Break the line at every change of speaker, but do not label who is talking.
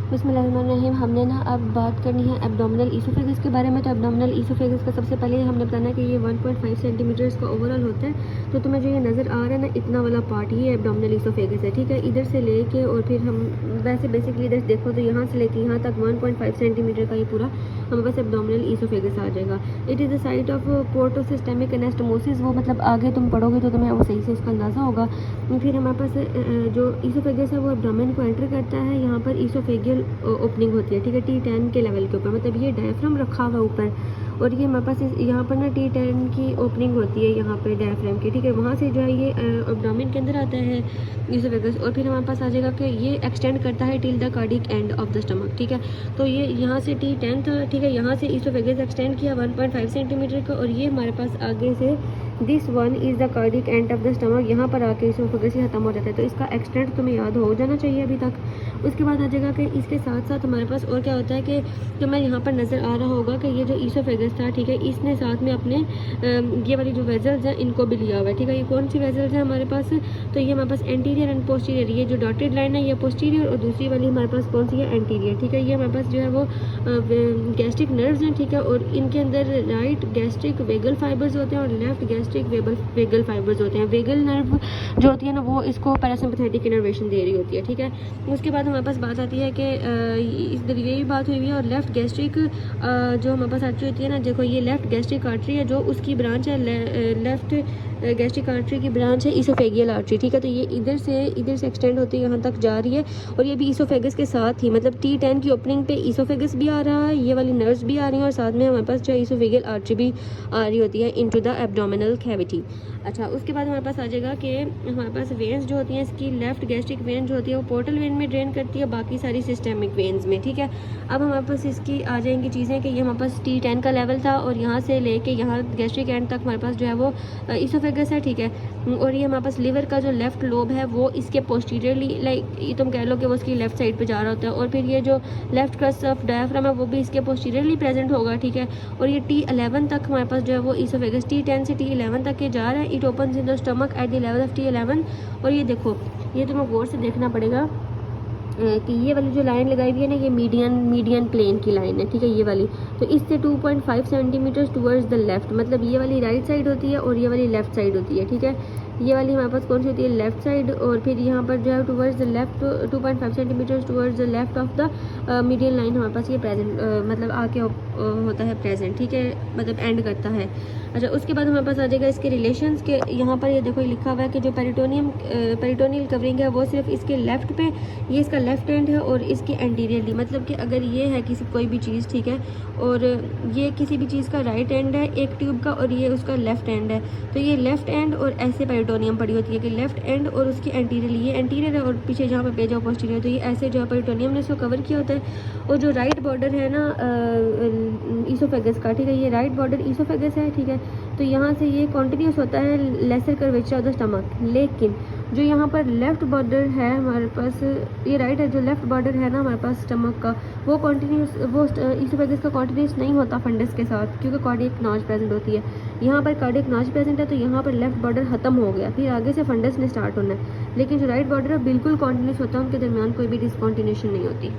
बिस्मिल्लाहिर्रहमानिर्रहीम। हमने ना अब बात करनी है एब्डोमिनल ईसोफेगस के बारे में। तो एब्डोमिनल ईसोफेगस का सबसे पहले हमने बताना है कि ये 1.5 सेंटीमीटर्स का ओवरऑल होता है। तो तुम्हें जो ये नज़र आ रहा है ना, इतना वाला पार्ट ये एब्डोमिनल ईसोफेगस है, ठीक है। इधर से लेके और फिर हम वैसे बेसिकली इधर देखो तो यहाँ से लेके यहाँ तक 1.5 सेंटीमीटर का ये पूरा हमारे पास एब्डोमिनल ईसोफेगस आ जाएगा। It is the site of portosystemic anastomosis. वो मतलब आगे तुम पढ़ोगे तो तुम्हें वो सही से उसका अंदाज़ा होगा। फिर हमारे पास जो ईसोफेगस है वो एब्डोमेन को एंटर करता है। यहाँ पर ईसोफेगियल ओपनिंग होती है, ठीक है, T10 के लेवल के ऊपर, मतलब ये डायफ्राम रखा हुआ ऊपर, और ये हमारे पास यहाँ पर ना T10 की ओपनिंग होती है यहाँ पे डायफ्राम की, ठीक है। वहाँ से जो है ये एब्डोमेन के अंदर आता है ईसोफेगस, और फिर हमारे पास आ जाएगा कि ये एक्सटेंड करता है till the cardiac end of the stomach, ठीक है। तो ये यहाँ से T10 था, ठीक है, यहाँ से ईसोफेगस एक्सटेंड किया 1.5 सेंटीमीटर का, और ये हमारे पास आगे से this one is the cardiac end of the stomach, यहाँ पर आके ईसोफेगस ही खत्म हो जाता है। तो इसका एक्सटेंड तुम्हें याद हो जाना चाहिए अभी तक। उसके बाद आ जाएगा कि इसके साथ साथ हमारे पास और क्या होता है कि तुम्हें यहाँ पर नज़र आ रहा होगा कि ये जो ईसोफेगस था, ठीक है, इसने साथ में अपने ये वाली जो वेजल्स हैं इनको भी लिया हुआ है, ठीक है। ये कौन सी वेजल्स हैं हमारे पास? तो ये हमारे पास एंटीरियर एंड पोस्टीरियर, ये जो डॉटेड लाइन है ये पोस्टीरियर, और दूसरी वाली हमारे पास कौन सी है? एंटीरियर, ठीक है। ये हमारे पास जो है वो गैस्ट्रिक नर्व्स हैं, ठीक है, और इनके अंदर राइट गैस्ट्रिक वेगल फाइबर्स होते हैं और लेफ्ट गैस्ट्रिक वेगल फाइबर्स होते हैं। वेगल नर्व जो होती है ना, वो इसको पैरासिम्पैथेटिक इनर्वेशन दे रही होती है, ठीक है। उसके बाद हमारे पास बात आती है कि इधर ये भी बात हुई हुई है, और लेफ्ट गैस्ट्रिक जो हमारे पास आर्टरी होती है ना, देखो ये लेफ्ट गैस्ट्रिक आर्टरी है, जो उसकी ब्रांच है लेफ्ट गैस्ट्रिक आर्टरी की ब्रांच है ईसोफेगियल आर्टरी, ठीक है। तो ये इधर से एक्सटेंड होती है, यहाँ तक जा रही है, और ये भी ईसोफेगस के साथ ही, मतलब T10 की ओपनिंग पे ईसोफेगस भी आ रहा है, ये वाली नर्व्स भी आ रही हैं, और साथ में हमारे पास जो ईसोफेगियल आर्टरी भी आ रही होती है इनटू द एब्डोमिनल कैविटी। अच्छा, उसके बाद हमारे पास आ जाएगा कि हमारे पास वेन्स जो होती हैं, इसकी लेफ्ट गैस्ट्रिक वेन जो होती है वो पोर्टल वेन में ड्रेन करती है, बाकी सारी सिस्टेमिक वेन्स में, ठीक है। अब हमारे पास इसकी आ जाएंगी चीज़ें कि ये हमारे पास T10 का लेवल था, और यहाँ से लेके यहाँ गैस्ट्रिक एंड तक हमारे पास जो है वो ईसोफेगस है, ठीक है। और ये हमारे पास लिवर का जो लेफ्ट लोब है वो इसके पोस्टीरियरली, लाइक ये तुम कह लो कि वो उसकी लेफ्ट साइड पे जा रहा होता है, और फिर ये जो लेफ्ट क्रस्ट ऑफ डायफ्राम है वो भी इसके पोस्टीरियरली प्रेजेंट होगा, ठीक है। और ये T11 तक हमारे पास जो है वो ईसोफेगस T10 से T11 तक ये जा रहा है। It opens in the stomach at the level of T11। और ये देखो, ये तुम्हें गौर से देखना पड़ेगा कि ये वाली जो लाइन लगाई हुई है ना, ये मीडियन प्लेन की लाइन है, ठीक है, ये वाली। तो इससे 2.5 सेंटीमीटर टुवर्ड्स द लेफ्ट, मतलब ये वाली राइट साइड होती है और ये वाली लेफ्ट साइड होती है, ठीक है। ये वाली हमारे पास कौन सी होती है? लेफ्ट साइड, और फिर यहाँ पर जो है towards the left 2.5 centimetre towards the left of the median line हमारे पास ये प्रेजेंट मतलब आके होता है प्रेजेंट, ठीक है, मतलब एंड करता है। अच्छा, उसके बाद हमारे पास आ जाएगा इसके रिलेशंस के। यहाँ पर ये देखो लिखा हुआ है कि जो पेरिटोनियल कवरिंग है वो सिर्फ इसके लेफ्ट पे, ये इसका लेफ्ट एंड है, और इसकी एंटीरियरली, मतलब कि अगर ये है किसी कोई भी चीज़, ठीक है, और ये किसी भी चीज़ का राइट एंड है एक ट्यूब का, और ये उसका लेफ्ट एंड है, तो ये लेफ्ट एंड और ऐसे पेरिटोनियम पड़ी होती है कि लेफ्ट एंड और उसकी एंटीरियरली, ये एंटीरियर है और पीछे जहाँ पे पेज ऑफ पोस्टीरियर, तो ये ऐसे जो पेरिटोनियम ने इसको कवर किया होता है। और जो राइट बॉर्डर है ना ईसोफेगस का, ठीक है, ये राइट बॉर्डर ईसोफेगस है, ठीक है। तो यहाँ से ये कॉन्टिन्यूस होता है lesser curvature of the stomach, लेकिन जो यहाँ पर लेफ्ट बॉर्डर है हमारे पास, ये राइट है, जो लेफ्ट बॉर्डर है ना हमारे पास स्टमक का, वो कॉन्टिन्यूस, वो ईसोफेगस का कॉन्टिन्यूस नहीं होता फंडस के साथ, क्योंकि कार्डियक नॉच प्रेजेंट होती है। यहाँ पर कार्डियक नॉच प्रेजेंट है, तो यहाँ पर लेफ्ट बॉर्डर खत्म हो गया, फिर आगे से फंडस ने स्टार्ट होना है। लेकिन जो राइट बॉर्डर है बिल्कुल कॉन्टिन्यूस होता है, उनके दरमियान कोई भी डिसकॉन्टिन्यूशन नहीं होती।